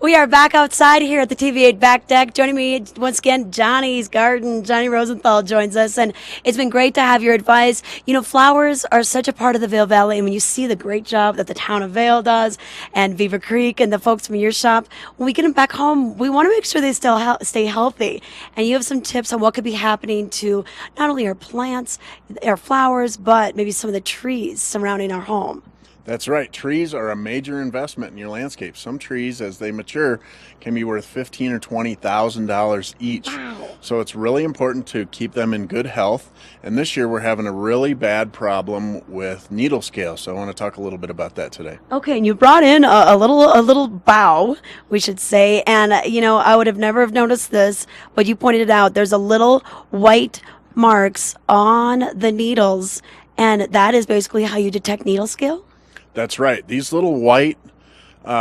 We are back outside here at the TV8 back deck. Joining me once again, Johnny's Garden. Johnie Rosenthal joins us, and it's been great to have your advice. You know, flowers are such a part of the Vail Valley, and when you see the great job that the town of Vail does, and Beaver Creek, and the folks from your shop, when we get them back home, we want to make sure they still stay healthy. And you have some tips on what could be happening to not only our plants, our flowers, but maybe some of the trees surrounding our home. That's right. Trees are a major investment in your landscape. Some trees, as they mature, can be worth $15,000 or $20,000 each. Wow. So it's really important to keep them in good health. And this year we're having a really bad problem with needle scale. So I want to talk a little bit about that today. Okay, and you brought in a little bow, we should say, and you know, I would have never have noticed this, but you pointed it out. There's a little white marks on the needles, and that is basically how you detect needle scale. That's right. These little white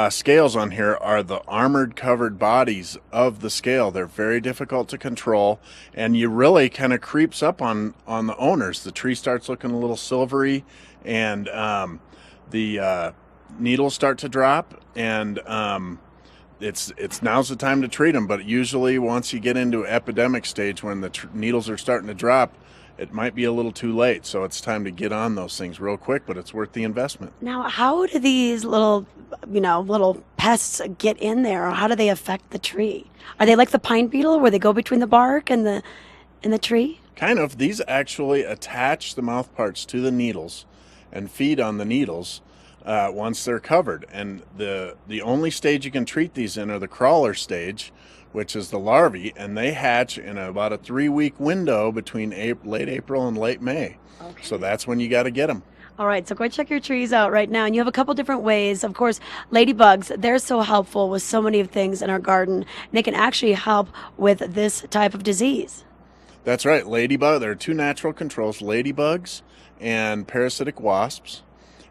scales on here are the armored covered bodies of the scale. They're very difficult to control, and you really kind of creeps up on the owners. The tree starts looking a little silvery, and the needles start to drop, and it's now's the time to treat them. But usually once you get into epidemic stage, when the needles are starting to drop, it might be a little too late. So it's time to get on those things real quick, but it's worth the investment. Now, how do these little pests get in there, or how do they affect the tree? Are they like the pine beetle, where they go between the bark and the tree? Kind of. These actually attach the mouth parts to the needles and feed on the needles once they're covered. And the only stage you can treat these in are the crawler stage, which is the larvae, and they hatch in about a 3-week window between late April and late May. Okay. So that's when you got to get them. All right, so go check your trees out right now. And you have a couple different ways. Of course, ladybugs, they're so helpful with so many things in our garden. And they can actually help with this type of disease. That's right. Ladybug. There are two natural controls, ladybugs and parasitic wasps.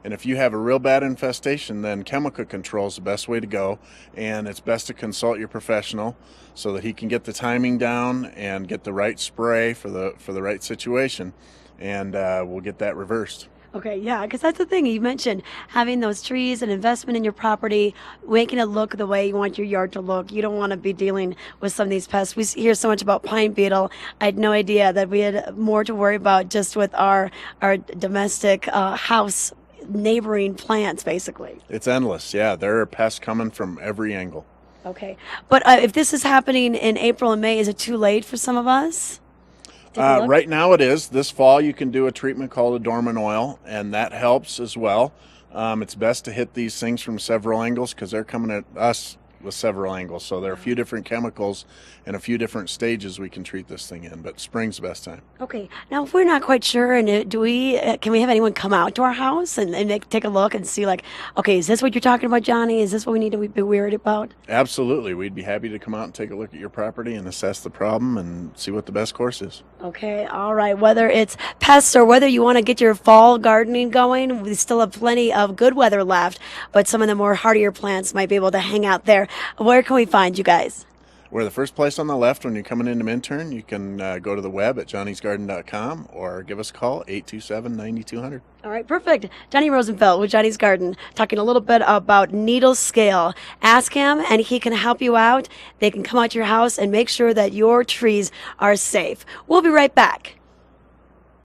And if you have a real bad infestation, then chemical control is the best way to go. And it's best to consult your professional so that he can get the timing down and get the right spray for the right situation. And we'll get that reversed. Okay, yeah, because that's the thing. You mentioned having those trees and investment in your property, making it look the way you want your yard to look. You don't want to be dealing with some of these pests. We hear so much about pine beetle. I had no idea that we had more to worry about just with our domestic house neighboring plants, basically. It's endless. Yeah, there are pests coming from every angle. Okay, but if this is happening in April and May, is it too late for some of us? Right now it is. This fall you can do a treatment called a dormant oil, and that helps as well. It's best to hit these things from several angles because they're coming at us with several angles. So there are a few different chemicals and a few different stages we can treat this thing in, but spring's the best time. Okay. Now, if we're not quite sure, and can we have anyone come out to our house and take a look and see, like, okay, is this what you're talking about, Johnny? Is this what we need to be worried about? Absolutely. We'd be happy to come out and take a look at your property and assess the problem and see what the best course is. Okay. All right. Whether it's pests or whether you want to get your fall gardening going, we still have plenty of good weather left, but some of the more hardier plants might be able to hang out there. Where can we find you guys? We're the first place on the left when you're coming into Minturn. You can go to the web at johnnysgarden.com or give us a call, 827-9200. All right, perfect. Johnie Rosenfeld with Johnny's Garden, talking a little bit about needle scale. Ask him, and he can help you out. They can come out to your house and make sure that your trees are safe. We'll be right back.